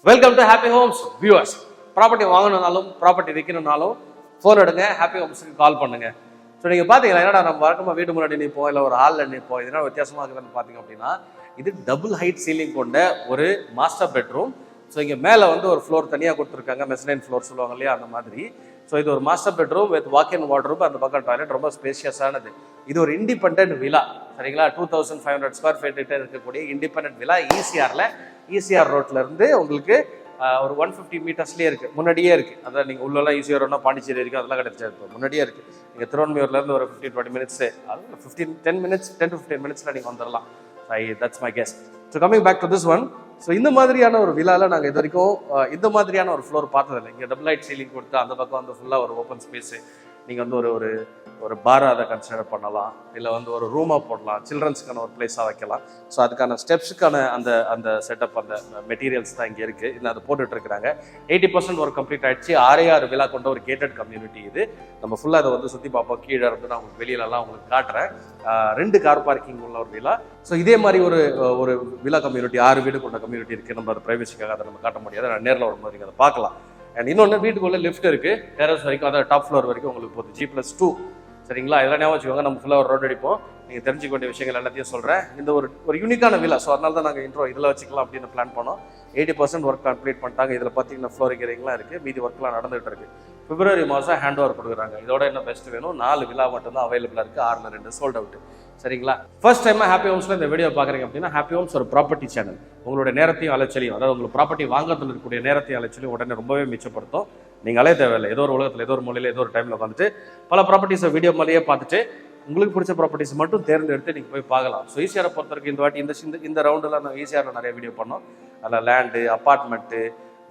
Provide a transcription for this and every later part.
Welcome to happy homes viewers. Property வாங்கணும்னாலும் property விற்கணும்னாலும் phone எடுங்க, ஹாப்பி ஹோம்ஸுக்கு கால் பண்ணுங்க. ஸோ நீங்கள் பார்த்தீங்களா, என்னடா நம்ம வழக்கமாக வீட்டு முன்னாடி நிற்போம், இல்லை ஒரு ஹாலில் நிற்போம், இதனால் வித்தியாசமாக இருக்குதுன்னு பார்த்தீங்க அப்படின்னா, இது டபுள் ஹைட் சீலிங் கொண்ட ஒரு மாஸ்டர் பெட்ரூம். ஸோ இங்கே மேலே வந்து ஒரு ஃப்ளோர் தனியாக கொடுத்துருக்காங்க, மெசனைன் ஃப்ளோர் சொல்லுவாங்க இல்லையா, அந்த மாதிரி. ஸோ இது ஒரு master bedroom with walk in wardrobe, அந்த பக்கம் டாய்லெட், ரொம்ப ஸ்பேஷியஸானது. இது ஒரு இண்டிபெண்டன்ட் விலா, சரிங்களா? 2500 ஸ்கொயர் ஃபீட் இருக்கக்கூடிய இண்டிபெண்டன்ட் விலா. ஈசிஆர் ரோட்ல இருந்து உங்களுக்கு ஒரு 150 மீட்டர்ஸ்லேயே இருக்குது, முன்னாடியே இருக்குது. அதான் நீங்கள் உள்ளெல்லாம் ஈஸியாக வரணும்னா பாண்டிச்சேரி இருக்குது, அதெல்லாம் கிடைச்சது முன்னாடியே இருக்குது. நீங்கள் திருவண்ணூர்லேருந்து ஒரு 15-20 மினிட்ஸு, அது 10 to 15 மினிட்ஸில் நீங்கள் வந்துடலாம். That's my guess. So coming back to this one. So இந்த மாதிரியான ஒரு விழாவில் நாங்கள் இது வரைக்கும் இந்த மாதிரியான ஒரு ஃப்ளோர் பார்த்ததில்லை. இங்கே டபுள் லைட் சீலிங் கொடுத்து அந்த பக்கம் வந்து ஃபுல்லாக ஒரு ஓப்பன் ஸ்பேஸு. நீங்கள் வந்து ஒரு ஒரு பாராக அதை கன்சிடர் பண்ணலாம், இல்லை வந்து ஒரு ரூமாக போடலாம், சில்ட்ரன்ஸுக்கான ஒரு பிளேஸாக வைக்கலாம். ஸோ அதுக்கான ஸ்டெப்ஸுக்கான அந்த செட்டப், அந்த மெட்டீரியல்ஸ் தான் இங்கே இருக்குது. இல்லை அதை போட்டுட்டு இருக்கிறாங்க. 80% ஒர்க் கம்ப்ளீட் ஆகிடுச்சு. 6 விழா கொண்ட ஒரு கேட்டட் கம்யூனிட்டி இது. நம்ம ஃபுல்லாக அதை வந்து சுற்றி பார்ப்போம். கீழே இருந்து நான் உங்களுக்கு வெளியிலலாம் உங்களுக்கு காட்டுறேன். 2 கார் பார்க்கிங் உள்ள ஒரு விழா. ஸோ இதே மாதிரி ஒரு விழா கம்யூனிட்டி, 6 வீடு கொண்ட கம்யூனிட்டி இருக்குது. நம்ம அதை ப்ரைவசிக்காக அதை நம்ம காட்ட முடியாது, நான் நேரில் வரும்போது நீங்கள் அதை பார்க்கலாம். அண்ட் இன்னொன்று, வீட்டுக்குள்ளே லிஃப்ட் இருக்குது, டெரஸ் வரைக்கும், அதாவது டாப் ஃப்ளோர் வரைக்கும் உங்களுக்கு போகுது. G+2, சரிங்களா? இதெல்லாம் ஞாபகம் வச்சுக்கோங்க. நம்ம ஃபுல்லாக ஒரு ரோட் அடிப்போம். நீங்கள் தெரிஞ்சுக்க வேண்டிய விஷயங்கள் எல்லாத்தையும் சொல்கிறேன். இந்த ஒரு யூனிக்கான விழா. ஸோ அதனால தான் நாங்கள் இன்ட்ரோ இதில் வச்சுக்கலாம் அப்படின்னு பிளான் பண்ணோம். 80% ஒர்க் கம்ப்ளீட் பண்ணிட்டாங்க. இதில் பார்த்தீங்கன்னா ஃப்ளோரிங் ஏரிங்லாம் இருக்குது, மீதி ஒர்க்லாம் நடந்துகிட்டு இருக்குது. பிப்ரவரி மாதம் ஹேண்ட் ஓவர் கொடுக்குறாங்க. இதோட என்ன பெஸ்ட் வேணும், 4 விழா மட்டும்தான் அவைலபிளாக இருக்குது. 6ல் 2 சோல்ட் அவுட், சரிங்களா? ஃபர்ஸ்ட் டைமாக ஹாப்பி ஹோம்ஸில் இந்த வீடியோ பார்க்குறீங்க அப்படின்னா, ஹாப்பி ஹோம்ஸ் ஒரு ப்ராப்பர்ட்டி சேனல். உங்களுடைய நேரத்தையும் அலைச்சலையும், அதாவது உங்களுக்கு ப்ராப்பர்ட்டி வாங்குறதுல இருக்கக்கூடிய நேரத்தையும் அலைச்சலையும் உடனே ரொம்பவே மிச்சப்படுத்தும். நீங்கள் அலைய தேவையில்லை. ஏதோ ஒரு உலகத்தில், ஏதோ ஒரு மொழியில், ஏதோ ஒரு டைமில் வந்துட்டு பல ப்ராப்பர்ட்டிஸை வீடியோ மாதிரியே பார்த்துட்டு உங்களுக்கு பிடிச்ச ப்ராப்பர்ட்டிஸ் மட்டும் தேர்ந்தெடுத்து நீங்கள் போய் பார்க்கலாம். ஸோ ஈசிஆரை பொறுத்தவரைக்கும் இந்த வாட்டி இந்த ரவுண்டில் நான் ஈசிஆரில் நிறைய வீடியோ பண்ணோம். அதில் லேண்டு, அப்பார்ட்மெண்ட்டு,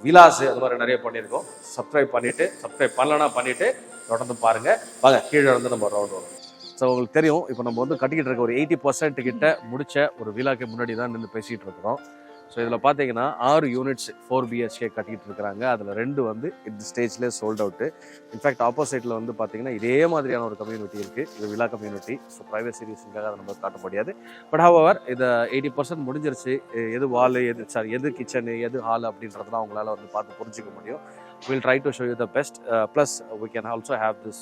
விலாஸு, அது மாதிரி நிறைய பண்ணியிருக்கோம். சப்ஸ்கிரைப் பண்ணலன்னா பண்ணிவிட்டு தொடர்ந்து பாருங்கள். வாங்க கீழே வந்து நம்ம ரவுண்ட் வரும். ஸோ உங்களுக்கு தெரியும், இப்போ நம்ம வந்து கட்டிக்கிட்டு இருக்க ஒரு 80% கிட்ட முடிச்ச ஒரு விழாக்கு முன்னாடி தான் நின்று பேசிகிட்டு இருக்கிறோம். ஸோ இதில் பார்த்தீங்கன்னா 6 யூனிட்ஸ் 4 BHK கட்டிகிட்டு இருக்கிறாங்க. அதில் 2 வந்து இந்த ஸ்டேஜ்லேயே சோல்ட் அவுட்டு. இன்ஃபேக்ட் ஆப்போசிட்டில் வந்து பார்த்தீங்கன்னா இதே மாதிரியான ஒரு கம்யூனிட்டி இருக்குது. இது விழா கம்யூனிட்டி. ஸோ ப்ரைவேசி ரீசனுக்காக அதை நம்ம காட்ட முடியாது. பட் ஹவவர் இதை 80% முடிஞ்சிருச்சு. எது வாலு, எது கிச்சனு, எது ஹால் அப்படின்றதுலாம் அவங்களால வந்து பார்த்து புரிஞ்சிக்க முடியும். We'll try to show you the best. Plus we can also have this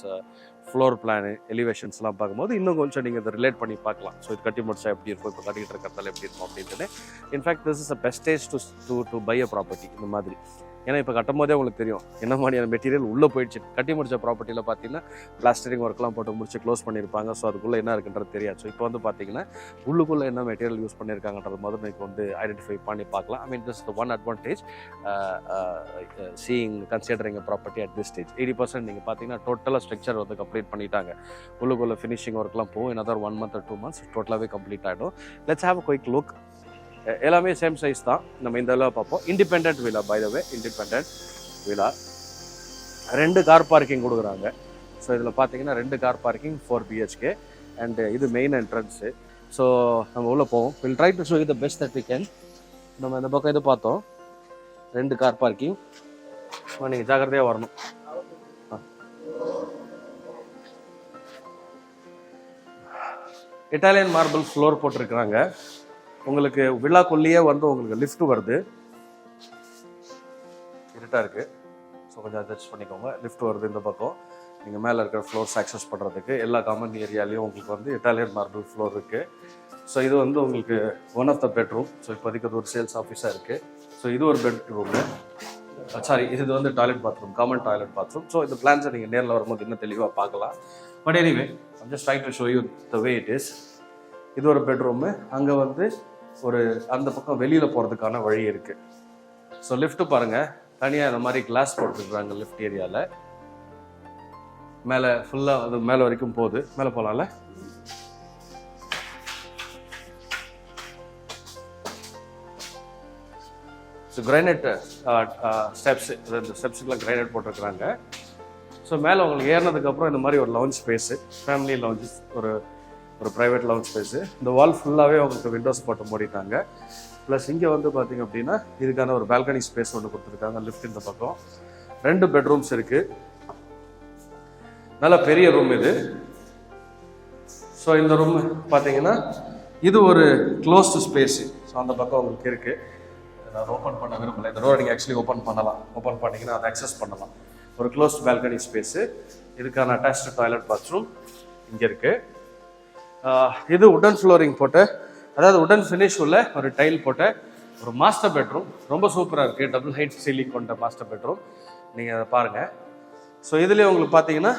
floor plan, எலிவேஷன்ஸ்லாம் பார்க்கும்போது இன்னும் கொஞ்சம் நீங்கள் இதை ரிலேட் பண்ணி பார்க்கலாம். ஸோ இது கட்டி முடிச்சா எப்படி இருக்கும், இப்போ கட்டிகிட்டு இருக்கிறதால எப்படி இருக்கும் அப்படின்ட்டு. In fact this is a best stage to buy a property இந்த மாதிரி. ஏன்னா இப்போ கட்டும் போதே உங்களுக்கு தெரியும் என்ன மாதிரியான மெட்டீரியல் உள்ளே போயிடுச்சு. கட்டி முடிச்ச ப்ராப்பர்ட்டியில் பார்த்தீங்கன்னா பிளாஸ்டரிங் ஒர்க்லாம் போட்டு முடிச்சு க்ளோஸ் பண்ணியிருப்பாங்க. ஸோ அதுக்குள்ளே என்ன இருக்குன்றது தெரியாது. ஸோ இப்போ வந்து பார்த்தீங்கன்னா உள்ளுக்குள்ளே என்ன மெட்டீரியல் யூஸ் பண்ணியிருக்காங்கன்றது முதல்ல நீங்கள் வந்து ஐடென்டிஃபை பண்ணி பார்க்கலாம். I mean this the one advantage considering a property at this stage. 80% நீங்கள் பார்த்தீங்கன்னா டோட்டலாக ஸ்ட்ரக்சர் வந்து கம்ப்ளீட் பண்ணிட்டாங்க. உள்ளுக்குள்ளே ஃபினிஷிங் ஒர்க்லாம் போகும். another 1 month or 2 months டோட்டலாகவே கம்ப்ளீட் ஆகிடும். Let's have a quick look. எல்லாமே சேம் சைஸ் தான். நம்ம இந்த விழா பார்ப்போம். இண்டிபெண்டன்ட் விழா, பை த வே, இண்டிபெண்டன்ட் விழா. 2 கார் பார்க்கிங் கொடுக்குறாங்க. ஸோ இதில் பார்த்தீங்கன்னா 2 கார் பார்க்கிங் 4 BHK அண்ட் இது மெயின் என்ட்ரன்ஸு. ஸோ நம்ம உள்ளே போவோம். Will try to show you the best that we can. நம்ம இந்த பக்கம் இது பார்த்தோம், 2 கார் பார்க்கிங். நீங்கள் ஜாக்கிரதையாக வரணும். இட்டாலியன் மார்பிள் ஃப்ளோர் போட்டிருக்கிறாங்க. உங்களுக்கு விழாக்குள்ளேயே வந்து உங்களுக்கு லிஃப்ட் வருது. இருட்டாக இருக்குது, ஸோ கொஞ்சம் அட்ஜஸ்ட் பண்ணிக்கோங்க. லிஃப்ட் வருது இந்த பக்கம். நீங்கள் மேலே இருக்கிற ஃப்ளோர்ஸ் ஆக்சஸ் பண்ணுறதுக்கு எல்லா காமன் ஏரியாலையும் உங்களுக்கு வந்து இட்டாலியன் மார்பிள் ஃப்ளோர் இருக்குது. ஸோ இது வந்து உங்களுக்கு one of the bedroom. So இப்போதைக்கு அது ஒரு சேல்ஸ் ஆஃபீஸாக இருக்குது. ஸோ இது ஒரு பெட்ரூமு, இது வந்து toilet bathroom, common toilet bathroom. So இந்த பிளான்ஸை நீங்கள் நேரில் வரும்போது இன்னும் தெளிவாக பார்க்கலாம். But anyway I'm just try to show you the way it is. இது ஒரு பெட்ரூமு. அங்கே வந்து அந்த பக்கம் வெளியில் போகிறதுக்கான வழி இருக்குது. ஸோ லிஃப்ட்டு பாருங்கள், தனியாக இந்த மாதிரி கிளாஸ் போட்டுருக்குறாங்க லிஃப்ட் ஏரியாவில். மேலே ஃபுல்லாக அது மேலே வரைக்கும் போகுது. மேலே போகலாம்ல. ஸோ கிரைனைட் ஸ்டெப்ஸு, இந்த ஸ்டெப்ஸுக்கெலாம் கிரைனைட் போட்டிருக்கிறாங்க. ஸோ மேலே உங்களுக்கு ஏறினதுக்கப்புறம் இந்த மாதிரி ஒரு லவுஞ்ச் ஸ்பேஸு, ஃபேமிலி லவுஞ்சஸ், ஒரு ப்ரைவேட் லவுஞ்ச் ஸ்பேஸு. இந்த வால் ஃபுல்லாகவே உங்களுக்கு விண்டோஸ் போட்டு மூடிட்டாங்க. ப்ளஸ் இங்கே வந்து பார்த்திங்க அப்படின்னா இதுக்கான ஒரு பால்கனி ஸ்பேஸ் ஒன்று கொடுத்துருக்காங்க. லிஃப்ட் இந்த பக்கம். 2 பெட்ரூம்ஸ் இருக்குது. நல்ல பெரிய ரூம் இது. ஸோ இந்த ரூம் பார்த்தீங்கன்னா இது ஒரு க்ளோஸ்டு ஸ்பேஸு. ஸோ அந்த பக்கம் உங்களுக்கு இருக்குது. நான் ஓப்பன் பண்ண விரும்பலை. இந்த டோரை நீங்கள் ஆக்சுவலி ஓப்பன் பண்ணலாம். ஓப்பன் பண்ணிங்கன்னா அதை அக்சஸ் பண்ணலாம். ஒரு க்ளோஸ்ட் பால்கனி ஸ்பேஸு. இதுக்கான அட்டாச்டு டாய்லெட் பாத்ரூம் இங்கே இருக்குது. இது உடன் ஃப்ளோரிங் போட்டு, அதாவது உடன் ஃபினிஷ் உள்ள ஒரு டைல் போட்ட ஒரு மாஸ்டர் பெட்ரூம். ரொம்ப சூப்பராக இருக்குது. டபுள் ஹைட் சீலிங் கொண்ட மாஸ்டர் பெட்ரூம். நீங்கள் அதை பாருங்கள். ஸோ இதுலேயே உங்களுக்கு பார்த்தீங்கன்னா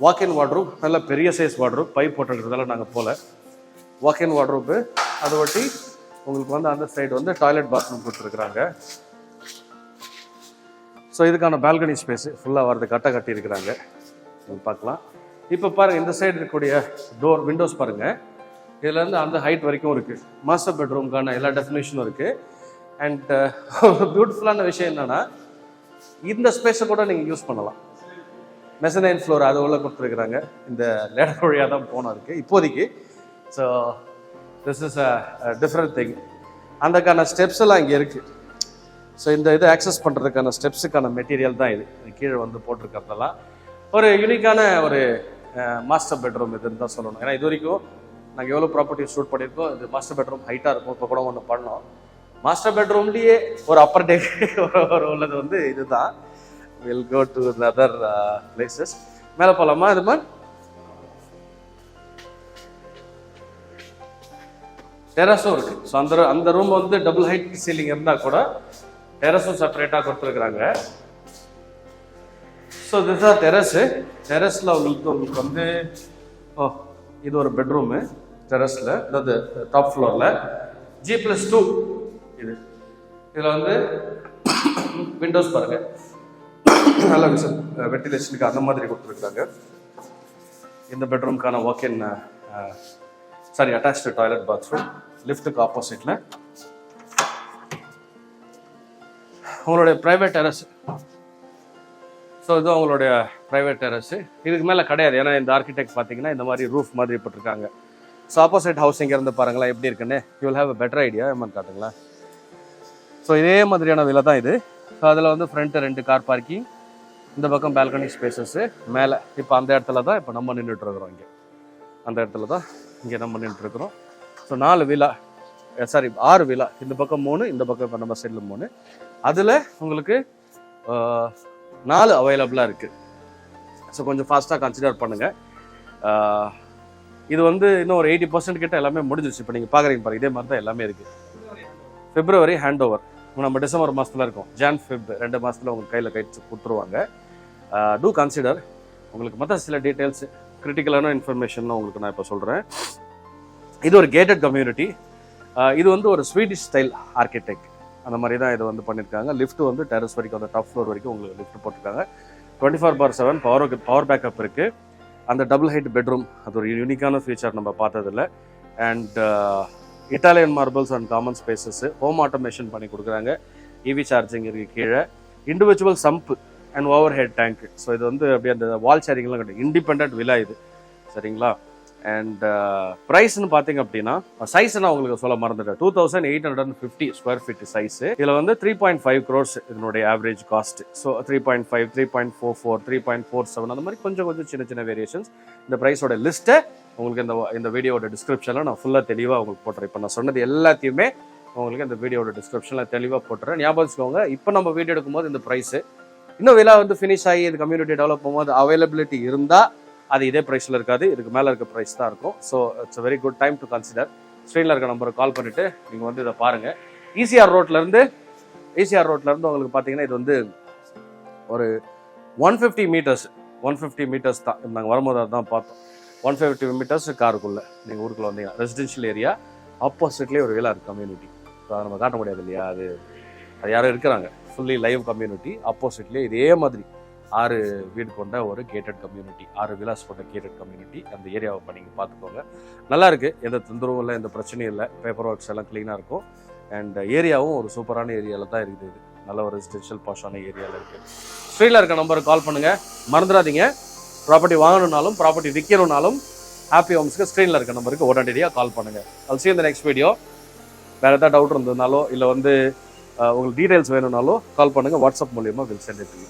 வாக்இன் வார்ட்ரூப், நல்ல பெரிய சைஸ் வார்ட்ரூப், பைப் போட்டுக்கிறதால நாங்கள் போகல. வாக்இன் வார்ட்ரூப்பு, அதை ஒட்டி உங்களுக்கு வந்து அந்த சைடு வந்து டாய்லெட் பாத்ரூம் கொடுத்துருக்குறாங்க. ஸோ இதுக்கான பால்கனி ஸ்பேஸு ஃபுல்லாக வரது கட்டி இருக்கிறாங்க. நீங்கள் பார்க்கலாம். இப்போ பாருங்கள், இந்த சைடு இருக்கக்கூடிய டோர் விண்டோஸ் பாருங்கள். இதுலேருந்து அந்த ஹைட் வரைக்கும் இருக்குது. மாஸ்டர் பெட்ரூம்க்கான எல்லா டெஃபினேஷனும் இருக்குது. அண்ட் பியூட்டிஃபுல்லான விஷயம் என்னென்னா, இந்த ஸ்பேஸை கூட நீங்கள் யூஸ் பண்ணலாம். மெசனைன் ஃப்ளோர் அது உள்ள கொடுத்துருக்குறாங்க. இந்த லேடர் வழியாக தான் போனோம் இருக்குது இப்போதைக்கு. So this is a different thing. அந்தக்கான ஸ்டெப்ஸ் எல்லாம் இங்கே இருக்குது. ஸோ இந்த இது ஆக்சஸ் பண்ணுறதுக்கான ஸ்டெப்ஸுக்கான மெட்டீரியல் தான் இது. கீழே வந்து போட்டிருக்கிறதெல்லாம் ஒரு யூனிக்கான ஒரு மாஸ்டர் பெட்ரூம் இதுன்னு தான் சொல்லணும். ஏன்னா இது வரைக்கும் நாங்கள் எவ்வளோ ப்ராப்பர்ட்டி ஷூட் பண்ணியிருக்கோம். இது மாஸ்டர் பெட்ரூம் ஹைட்டாக இருக்கும். இப்போ கூட ஒன்று பண்ணோம். மாஸ்டர் பெட்ரூம்லேயே ஒரு அப்பர் டேக் ஒரு உள்ளது வந்து இதுதான். Will go to other places. மேலே போகலாமா? இது மாதிரி டெரஸும் இருக்குது. ஸோ அந்த ரூம் வந்து டபுள் ஹைட் சீலிங் இருந்தால் கூட டெரஸும் செப்பரேட்டாக கொடுத்துருக்குறாங்க. So this are terrace. டெரஸில் உங்களுக்கு வந்து இது ஒரு பெட்ரூமு டெரஸில், அதாவது டாப் ஃப்ளோரில் G+2. இதில் வந்து விண்டோஸ் பாருங்கள், நல்ல வென்டிலேஷனுக்கு அந்த மாதிரி கொடுத்துருக்குறாங்க. இந்த பெட்ரூம்க்கான வாக்இன் அட்டாச்டு டாய்லெட் பாத்ரூம். லிஃப்ட்டுக்கு ஆப்போசிட்டில் உங்களுடைய ப்ரைவேட் டெரஸ். ஸோ இது அவங்களுடைய ப்ரைவேட் டெரஸு. இதுக்கு மேலே கிடையாது. ஏன்னா இந்த ஆர்கிடெக்ட் பார்த்தீங்கன்னா இந்த மாதிரி ரூஃப் மாதிரி போட்டிருக்காங்க. ஸோ ஆப்போசிட் ஹவுஸ் இங்கே இருந்து பாருங்களேன் எப்படி இருக்குன்னு. You will have a better idea. என்னன்னு காட்டுங்களேன். ஸோ இதே மாதிரியான விலை தான் இது. ஸோ அதில் வந்து ஃப்ரண்ட்டு 2 கார் பார்க்கிங், இந்த பக்கம் பால்கனி ஸ்பேசஸ்ஸு மேலே. இப்போ அந்த இடத்துல தான் இப்போ நம்ம நின்றுட்டுருக்குறோம். இங்கே அந்த இடத்துல தான் இங்கே நம்ம நின்றுட்டுருக்குறோம். ஸோ 6 விலா. இந்த பக்கம் 3, இந்த பக்கம் இப்போ நம்ம சைடில் 3. அதில் உங்களுக்கு 4 அவைலபிளாக இருக்குது. ஸோ கொஞ்சம் ஃபாஸ்ட்டாக கன்சிடர் பண்ணுங்கள். இது வந்து இன்னும் ஒரு 80% கிட்ட எல்லாமே முடிஞ்சிருச்சு. இப்போ நீங்கள் பார்க்குறீங்க பாருங்கள், இதே மாதிரி தான் எல்லாமே இருக்குது. February hand over. நம்ம டிசம்பர் மாதத்தில் இருக்கோம். Jan-Feb 2 மாதத்தில் உங்களுக்கு கையில் கொடுத்துருவாங்க. To consider. உங்களுக்கு மற்ற சில டீட்டெயில்ஸ், கிரிட்டிக்கலான இன்ஃபர்மேஷன் உங்களுக்கு நான் இப்போ சொல்கிறேன். இது ஒரு கேட்டட் கம்யூனிட்டி. இது வந்து ஒரு ஸ்வீடிஷ் ஸ்டைல் ஆர்கிடெக்ட். அந்த மாதிரி தான் இது வந்து பண்ணியிருக்காங்க. லிஃப்ட் வந்து டெரஸ் வரைக்கும், அந்த டாப் ஃப்ளோர் வரைக்கும் உங்களுக்கு லிஃப்ட் போட்டிருக்காங்க. 24/7 பவர் பேக்கப் இருக்குது. அந்த டபுள் ஹைட் பெட்ரூம் அது ஒரு யூனிக்கான ஃபீச்சர் நம்ம பார்த்ததில்ல. And Italian marbles and common spaces. Home automation பண்ணி கொடுக்குறாங்க. EV சார்ஜிங் இருக்குது கீழே. Individual sump and over head tank. So இது வந்து அப்படியே அந்த வால் ஷேரிங்லாம் கிடையாது. இண்டிபெண்ட் விலா இது. சரிங்களா? அண்ட் ப்ரைஸ்ன்னு பார்த்தீங்க அப்படின்னா, சைஸ் நான் உங்களுக்கு சொல்ல மறந்துட்டேன். 2850 ஸ்கொயர் ஃபீட் சைஸு. இதில் வந்து 3.5 crores இதனுடைய ஆவரேஜ் காஸ்ட். ஸோ 3.5, 3.44, 3.47 அந்த மாதிரி கொஞ்சம் சின்ன வேரியேஷன்ஸ். இந்த ப்ரைஸோட லிஸ்ட்டை உங்களுக்கு இந்த வீடியோட டிஸ்கிரிப்ஷனில் நான் ஃபுல்லாக தெளிவாக உங்களுக்கு போட்டுறேன். இப்போ நான் சொன்னது எல்லாத்தையுமே உங்களுக்கு இந்த வீடியோட டிஸ்கிரிப்ஷனில் தெளிவாக போட்டுறேன். ஞாபகம் வச்சுக்கோங்க, இப்போ நம்ம வீடியோ எடுக்கும்போது இந்த ப்ரைஸு இன்னும் விலை வந்து ஃபினிஷ் ஆகி இது கம்யூனிட்டி டெவலப் பண்ணும்போது அவைலபிலிட்டி இருந்தால் அது இதே ப்ரைஸில் இருக்காது. இதுக்கு மேலே இருக்க ப்ரைஸ் தான் இருக்கும். So it's a very good time to consider. ஸ்க்ரீனில் இருக்க நம்பருக்கு கால் பண்ணிவிட்டு நீங்கள் வந்து இதை பாருங்கள். ECR ரோட்லேருந்து உங்களுக்கு பார்த்தீங்கன்னா இது வந்து ஒரு 150 மீட்டர்ஸ் தான். நாங்கள் வரும்போது தான் பார்த்தோம். 150 மீட்டர்ஸ் காருக்குள்ளே நீங்கள் ஊருக்குள்ளே வந்தீங்கன்னா ரெசிடென்ஷியல் ஏரியா. ஆப்போசிட்லேயே ஒரு விழா இருக்குது கம்யூனிட்டி. ஸோ அதை நம்ம காட்ட முடியாது இல்லையா? அது யாரும் இருக்கிறாங்க. Fully live community. ஆப்போசிட்லேயே இதே மாதிரி 6 வீடு கொண்ட ஒரு கேட்டட் கம்யூனிட்டி, 6 விலாஸ் கொண்ட கேட்டட் கம்யூனிட்டி. அந்த ஏரியாவை நீங்கள் பார்த்துக்கோங்க. நல்லா இருக்குது. எந்த தொந்தரவும் இல்லை, எந்த பிரச்சனையும் இல்லை. பேப்பர் ஒர்க்ஸ் எல்லாம் க்ளீனாக இருக்கும். அண்ட் ஏரியாவும் ஒரு சூப்பரான ஏரியாவில் தான் இருக்குது. இது நல்ல ஒரு ரெசிடென்ஷியல் பாஷான ஏரியாவில் இருக்குது. ஸ்க்ரீனில் இருக்க நம்பருக்கு கால் பண்ணுங்கள். மறந்துடாதீங்க, ப்ராப்பர்ட்டி வாங்கணுன்னாலும் ப்ராப்பர்ட்டி விற்கணுன்னாலும் ஹாப்பி ஹோம்ஸ்க்கு ஸ்க்ரீனில் இருக்க நம்பருக்கு உடனடியாக கால் பண்ணுங்கள். I'll see you in the next video. வேறு எதாவது டவுட் இருந்ததுனாலோ இல்லை வந்து உங்களுக்கு டீட்டெயில்ஸ் வேணும்னாலோ கால் பண்ணுங்கள். வாட்ஸ்அப் மூலியமாக will send it to you.